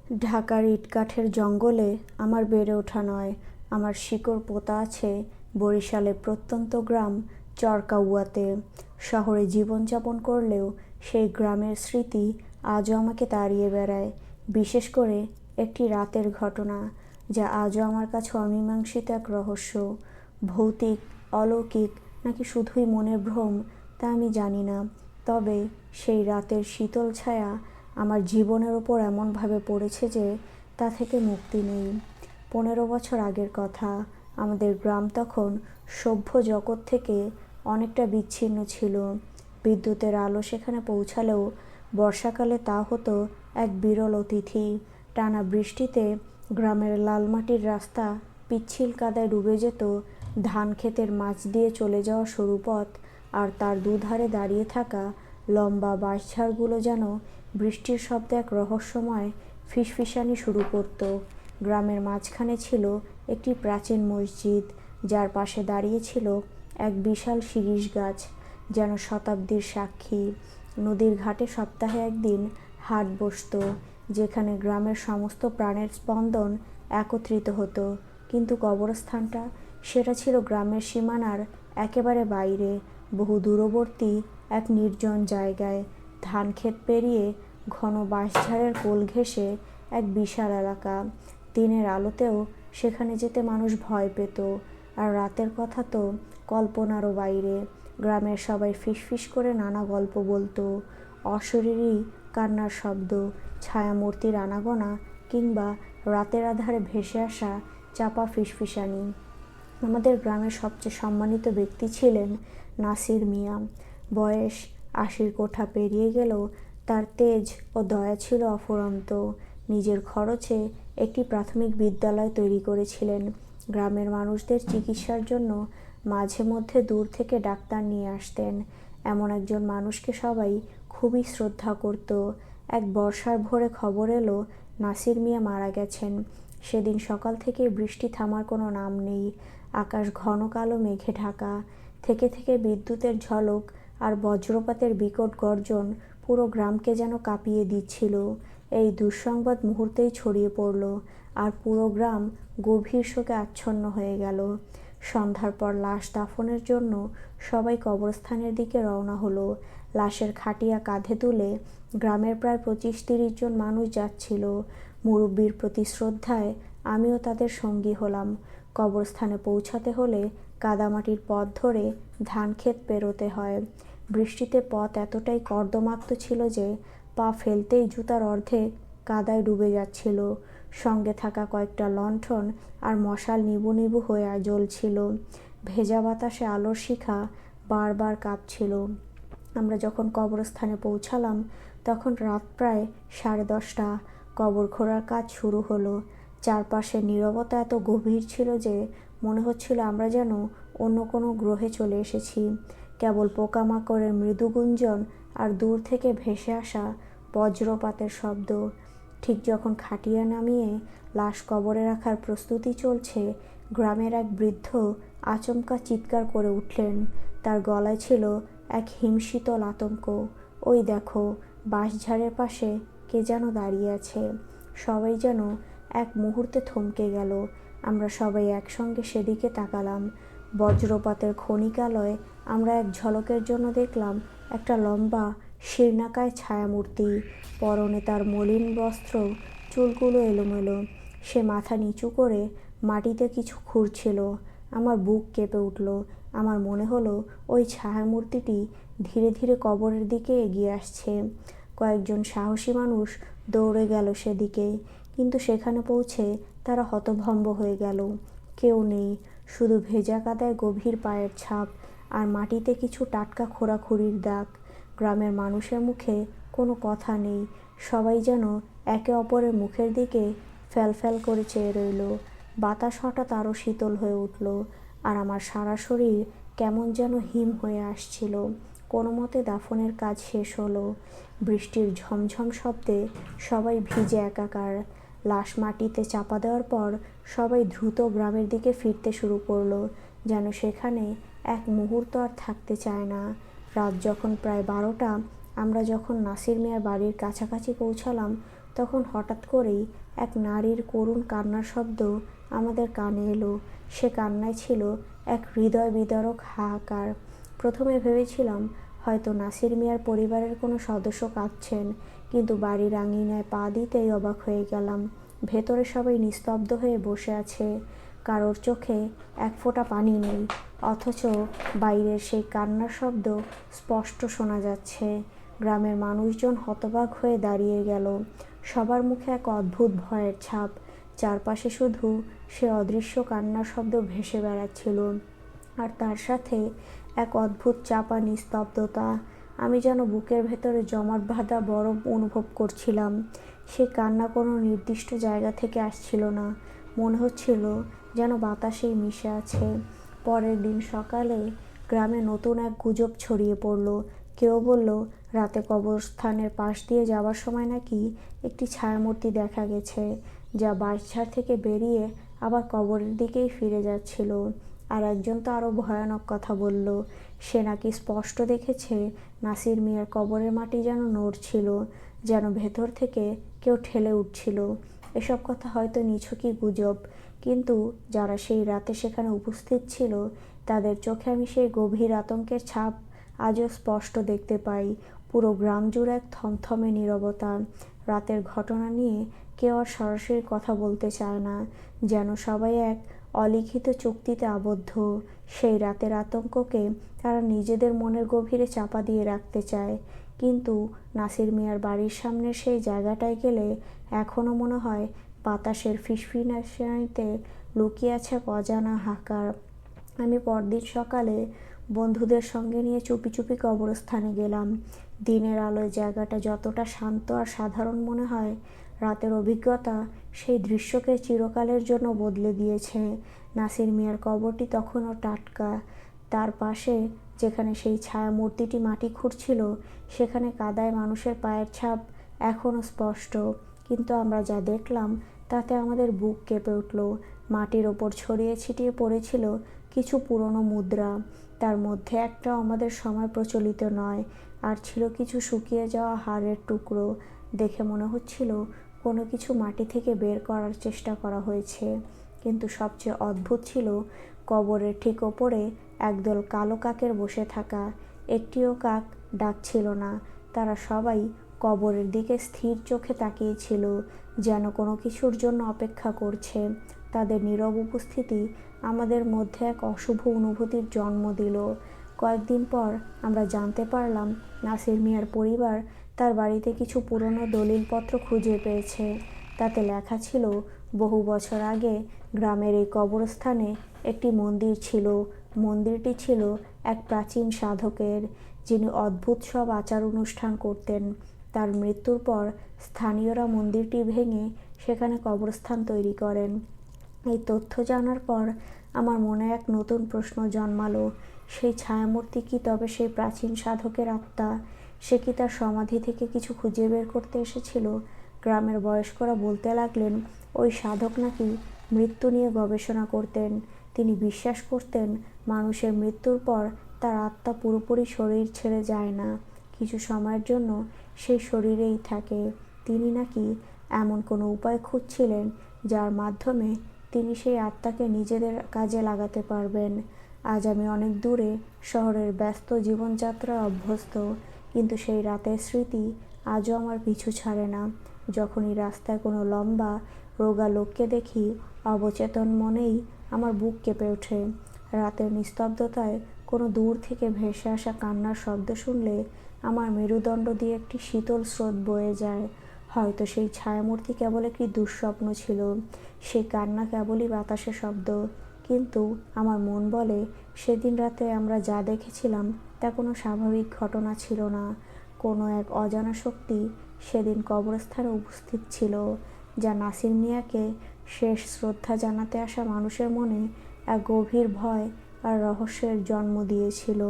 ঢাকার ইটকাঠের জঙ্গলে আমার বেড়ে ওঠা নয়, আমার শিকড় পোঁতা আছে বরিশালের প্রত্যন্ত গ্রাম চরকাউয়াতে। শহরে জীবনযাপন করলেও সেই গ্রামের স্মৃতি আজও আমাকে তাড়িয়ে বেড়ায়। বিশেষ করে একটি রাতের ঘটনা, যা আজও আমার কাছে অমীমাংসিত এক রহস্য। ভৌতিক, অলৌকিক নাকি শুধুই মনের ভ্রম তা আমি জানি না, তবে সেই রাতের শীতল ছায়া আমার জীবনের ওপর এমনভাবে পড়েছে যে তা থেকে মুক্তি নেই। 15 বছর আগের কথা। আমাদের গ্রাম তখন সভ্য জগৎ থেকে অনেকটা বিচ্ছিন্ন ছিল। বিদ্যুতের আলো সেখানে পৌঁছালেও বর্ষাকালে তা হতো এক বিরল অতিথি। টানা বৃষ্টিতে গ্রামের লাল মাটির রাস্তা পিচ্ছিল কাদায় ডুবে যেত। ধান ক্ষেতের মাঝ দিয়ে চলে যাওয়া সরু পথ আর তার দুধারে দাঁড়িয়ে থাকা লম্বা বাঁশঝাড়গুলো যেন বৃষ্টির শব্দে এক রহস্যময় ফিসফিসানি শুরু করত। গ্রামের মাঝখানে ছিল একটি প্রাচীন মসজিদ, যার পাশে দাঁড়িয়ে ছিল এক বিশাল শিরীষ গাছ, যেন শতাব্দীর সাক্ষী। নদীর ঘাটে সপ্তাহে একদিন হাট বসত, যেখানে গ্রামের সমস্ত প্রাণের স্পন্দন একত্রিত হতো। কিন্তু কবরস্থানটা, সেটা ছিল গ্রামের সীমানার একেবারে বাইরে, বহু দূরবর্তী এক নির্জন জায়গায়। ধান ক্ষেত পেরিয়ে ঘন বাঁশঝাড়ের কোল ঘেঁষে এক বিশাল এলাকা। দিনের আলোতেও সেখানে যেতে মানুষ ভয় পেত, আর রাতের কথা তো কল্পনারও বাইরে। গ্রামের সবাই ফিসফিস করে নানা গল্প বলতো, অশরীরী কান্নার শব্দ, ছায়ামূর্তির আনাগোনা, কিংবা রাতের আধারে ভেসে আসা চাপা ফিসফিসানি। আমাদের গ্রামের সবচেয়ে সম্মানিত ব্যক্তি ছিলেন নাসির মিয়া। বয়স 80-র কোঠা পেরিয়ে গেলেও তার তেজ ও দয়া ছিল অফুরন্ত। নিজের খরচে একটি প্রাথমিক বিদ্যালয় তৈরি করেছিলেন। গ্রামের মানুষদের চিকিৎসার জন্য মাঝে মধ্যে দূর থেকে ডাক্তার নিয়ে আসতেন। এমন একজন মানুষকে সবাই খুবই শ্রদ্ধা করত। এক বর্ষার ভোরে খবর এলো নাসির মিয়া মারা গেছেন। সেদিন সকাল থেকে বৃষ্টি থামার কোনো নাম নেই। আকাশ ঘন কালো মেঘে ঢাকা। থেকে থেকে বিদ্যুতের ঝলক আর বজ্রপাতের বিকট গর্জন পুরো গ্রামকে যেন কাঁপিয়ে দিচ্ছিল। এই দুঃসংবাদ মুহূর্তেই ছড়িয়ে পড়ল, আর পুরো গ্রাম গভীর শোকে আচ্ছন্ন হয়ে গেল। সন্ধ্যার পর লাশ দাফনের জন্য সবাই কবরস্থানের দিকে রওনা হলো। লাশের খাটিয়া কাঁধে তুলে গ্রামের প্রায় 25-30 জন মানুষ যাচ্ছিল। মুরব্বির প্রতি শ্রদ্ধায় আমিও তাদের সঙ্গী হলাম। কবরস্থানে পৌঁছাতে হলে কাদামাটির পথ ধরে ধান ক্ষেত পেরোতে হয়। বৃষ্টিতে পথ এতটাই কর্দমাক্ত ছিল যে পা ফেলতেই জুতার অর্ধেক কাদায় ডুবে যাচ্ছিল। সঙ্গে থাকা কয়েকটা লণ্ঠন আর মশাল নিবু নিবু হয়ে জ্বলছিল। ভেজা বাতাসে আলোর শিখা বারবার কাঁপছিল। আমরা যখন কবরস্থানে পৌঁছালাম তখন রাত প্রায় 10:30। কবর খোঁড়ার কাজ শুরু হলো। চারপাশের নীরবতা এত গভীর ছিল যে মনে হচ্ছিল আমরা যেন অন্য কোনো গ্রহে চলে এসেছি। কেবল পোকামাকড়ের মৃদু গুঞ্জন আর দূর থেকে ভেসে আসা বজ্রপাতের শব্দ। ঠিক যখন খাটিয়া নামিয়ে লাশ কবরে রাখার প্রস্তুতি চলছে, গ্রামের এক বৃদ্ধ আচমকা চিৎকার করে উঠলেন। তার গলায় ছিল এক হিমশীতল আতঙ্ক। ওই দেখো, বাঁশঝাড়ের পাশে কে যেন দাঁড়িয়ে আছে। সবাই যেন এক মুহূর্তে থমকে গেল। আমরা সবাই একসঙ্গে সেদিকে তাকালাম। বজ্রপাতের ক্ষণিকালয়ে আমরা এক ঝলকের জন্য দেখলাম একটা লম্বা শীর্ণকায় ছায়ামূর্তি। পরনে তার মলিন বস্ত্র, চুলগুলো এলোমেলো। সে মাথা নিচু করে মাটিতে কিছু খুঁড়ছিল। আমার বুক কেঁপে উঠল। আমার মনে হলো ওই ছায়ামূর্তিটি ধীরে ধীরে কবরের দিকে এগিয়ে আসছে। কয়েকজন সাহসী মানুষ দৌড়ে গেল সেদিকে, কিন্তু সেখানে পৌঁছে তারা হতভম্ব হয়ে গেল। কেউ নেই, শুধু ভেজা কাদায় গভীর পায়ের ছাপ আর মাটিতে কিছু টাটকা খোঁড়াখুড়ির দাগ। গ্রামের মানুষের মুখে কোনো কথা নেই। সবাই যেন একে অপরের মুখের দিকে ফ্যালফ্যাল করে চেয়ে রইল। বাতাস হঠাৎ আরও শীতল হয়ে উঠল, আর আমার সারা শরীর কেমন যেন হিম হয়ে আসছিল। কোনো মতে দাফনের কাজ শেষ হলো। বৃষ্টির ঝমঝম শব্দে সবাই ভিজে একাকার। লাশ মাটিতে চাপা দেওয়ার পর সবাই দ্রুত গ্রামের দিকে ফিরতে শুরু করলো, যেন সেখানে এক মুহূর্ত আর থাকতে চায় না। রাত যখন প্রায় 12টা, আমরা যখন নাসির মিয়ার বাড়ির কাছাকাছি পৌঁছালাম তখন হঠাৎ করেই এক নারীর করুণ কান্নার শব্দ আমাদের কানে এলো। সে কান্নায় ছিল এক হৃদয় বিদারক হাহাকার। প্রথমে ভেবেছিলাম হয়তো নাসির মিয়ার পরিবারের কোনো সদস্য কাঁদছেন, কিন্তু বাড়ির আঙিনায় পা দিতেই অবাক হয়ে গেলাম। ভেতরে সবাই নিস্তব্ধ হয়ে বসে আছে, কারোর চোখে এক ফোঁটা পানি নেই, অথচ বাইরের সেই কান্নার শব্দ স্পষ্ট শোনা যাচ্ছে। গ্রামের মানুষজন হতবাক হয়ে দাঁড়িয়ে গেল। সবার মুখে এক অদ্ভুত ভয়ের ছাপ। চারপাশে শুধু সে অদৃশ্য কান্নার শব্দ ভেসে বেড়াচ্ছিল, আর তার সাথে এক অদ্ভুত চাপা নিস্তব্ধতা। আমি যেন বুকের ভেতরে জমাট বাঁধা বরফ অনুভব করছিলাম। সে কান্না কোনো নির্দিষ্ট জায়গা থেকে আসছিল না, মনে হচ্ছিল যেন বাতাসেই মিশে আছে। পরের দিন সকালে গ্রামে নতুন এক গুজব ছড়িয়ে পড়ল। কেউ বলল রাতে কবরস্থানের পাশ দিয়ে যাওয়ার সময় নাকি একটি ছায়ামূর্তি দেখা গেছে, যা বাঁশঝাড় থেকে বেরিয়ে আবার কবরের দিকেই ফিরে যাচ্ছিল। আর একজন তো আরও ভয়ানক কথা বলল, সে নাকি স্পষ্ট দেখেছে নাসির মিয়ার কবরের মাটি যেন নড়ছিল, যেন ভেতর থেকে কেউ ঠেলে উঠছিল। এসব কথা হয়তো নিছকই গুজব, কিন্তু যারা সেই রাতে সেখানে উপস্থিত ছিল তাদের চোখে আমি সেই গভীর আতঙ্কের ছাপ আজও স্পষ্ট দেখতে পাই। পুরো গ্রাম জুড়ে এক থমথমে নীরবতা। রাতের ঘটনা নিয়ে কেউ আর সরাসরি কথা বলতে চায় না, যেন সবাই এক অলিখিত চুক্তিতে আবদ্ধ। সেই রাতের আতঙ্ককে তারা নিজেদের মনের গভীরে চাপা দিয়ে রাখতে চায়। কিন্তু নাসির মিয়ার বাড়ির সামনের সেই জায়গাটায় গেলে এখনও মনে হয় বাতাসের ফিসফিসানিতে লুকিয়ে আছে এক অজানা হাহাকার। আমি পরদিন সকালে বন্ধুদের সঙ্গে নিয়ে চুপি চুপি কবরস্থানে গেলাম। দিনের আলোয় জায়গাটা যতটা শান্ত আর সাধারণ মনে হয়, রাতের অভিজ্ঞতা সেই দৃশ্যকে চিরকালের জন্য বদলে দিয়েছে। নাসির মিয়ার কবরটি তখনও টাটকা। তার পাশে যেখানে সেই ছায়া মূর্তিটি মাটি খুঁড়ছিল, সেখানে কাদায় মানুষের পায়ের ছাপ এখনও স্পষ্ট। কিন্তু আমরা যা দেখলাম তাতে আমাদের বুক কেঁপে উঠল। মাটির ওপর ছড়িয়ে ছিটিয়ে পড়েছিল কিছু পুরনো মুদ্রা। তার মধ্যে একটাও আমাদের সময় প্রচলিত নয়, আর ছিল কিছু শুকিয়ে যাওয়া হাড়ের টুকরো। দেখে মনে হচ্ছিল কোনো কিছু মাটি থেকে বের করার চেষ্টা করা হয়েছে। কিন্তু সবচেয়ে অদ্ভুত ছিল কবরের ঠিক ওপরে একদল কালো কাকের বসে থাকা। একটিও কাক ডাকছিল না, তারা সবাই কবরের দিকে স্থির চোখে তাকিয়েছিল, যেন কোনো কিছুর জন্য অপেক্ষা করছে। তাদের নীরব উপস্থিতি আমাদের মধ্যে এক অশুভ অনুভূতির জন্ম দিল। কয়েকদিন পর আমরা জানতে পারলাম নাসির মিয়ার পরিবার তার বাড়িতে কিছু পুরনো দলিলপত্র খুঁজে পেয়েছে। তাতে লেখা ছিল বহু বছর আগে গ্রামের এই কবরস্থানে একটি মন্দির ছিল। মন্দিরটি ছিল এক প্রাচীন সাধকের, যিনি অদ্ভুত সব আচার অনুষ্ঠান করতেন। তার মৃত্যুর পর স্থানীয়রা মন্দিরটি ভেঙে সেখানে কবরস্থান তৈরি করেন। এই তথ্য জানার পর আমার মনে এক নতুন প্রশ্ন জন্মালো। সেই ছায়ামূর্তি কি তবে সেই প্রাচীন সাধকের আত্মা? সে কি তার সমাধি থেকে কিছু খুঁজে বের করতে এসেছিল? গ্রামের বয়স্করা বলতে লাগলেন ওই সাধক নাকি মৃত্যু নিয়ে গবেষণা করতেন। তিনি বিশ্বাস করতেন মানুষের মৃত্যুর পর তার আত্মা পুরোপুরি শরীর ছেড়ে যায় না, কিছু সময়ের জন্য সেই শরীরেই থাকে। তিনি নাকি এমন কোনো উপায় খুঁজছিলেন যার মাধ্যমে তিনি সেই আত্মাকে নিজেদের কাজে লাগাতে পারবেন। আজ আমি অনেক দূরে শহরের ব্যস্ত জীবনযাত্রায় অভ্যস্ত, কিন্তু সেই রাতের স্মৃতি আজও আমার পিছু ছাড়ে না। যখনই রাস্তায় কোনো লম্বা রোগা লোককে দেখি, অবচেতন মনেই আমার বুক কেঁপে ওঠে। রাতের নিস্তব্ধতায় কোনো দূর থেকে ভেসে আসা কান্নার শব্দ শুনলে আমার মেরুদণ্ড দিয়ে একটি শীতল স্রোত বয়ে যায়। হয়তো সেই ছায়ামূর্তি কেবল একটি দুঃস্বপ্ন ছিল, সেই কান্না কেবলই বাতাসের শব্দ। কিন্তু আমার মন বলে সেদিন রাতে আমরা যা দেখেছিলাম তা কোনো স্বাভাবিক ঘটনা ছিল না। কোনো এক অজানা শক্তি সেদিন কবরস্থানে উপস্থিত ছিল, যা নাসির মিয়াকে শেষ শ্রদ্ধা জানাতে আসা মানুষের মনে এক গভীর ভয় আর রহস্যের জন্ম দিয়েছিল।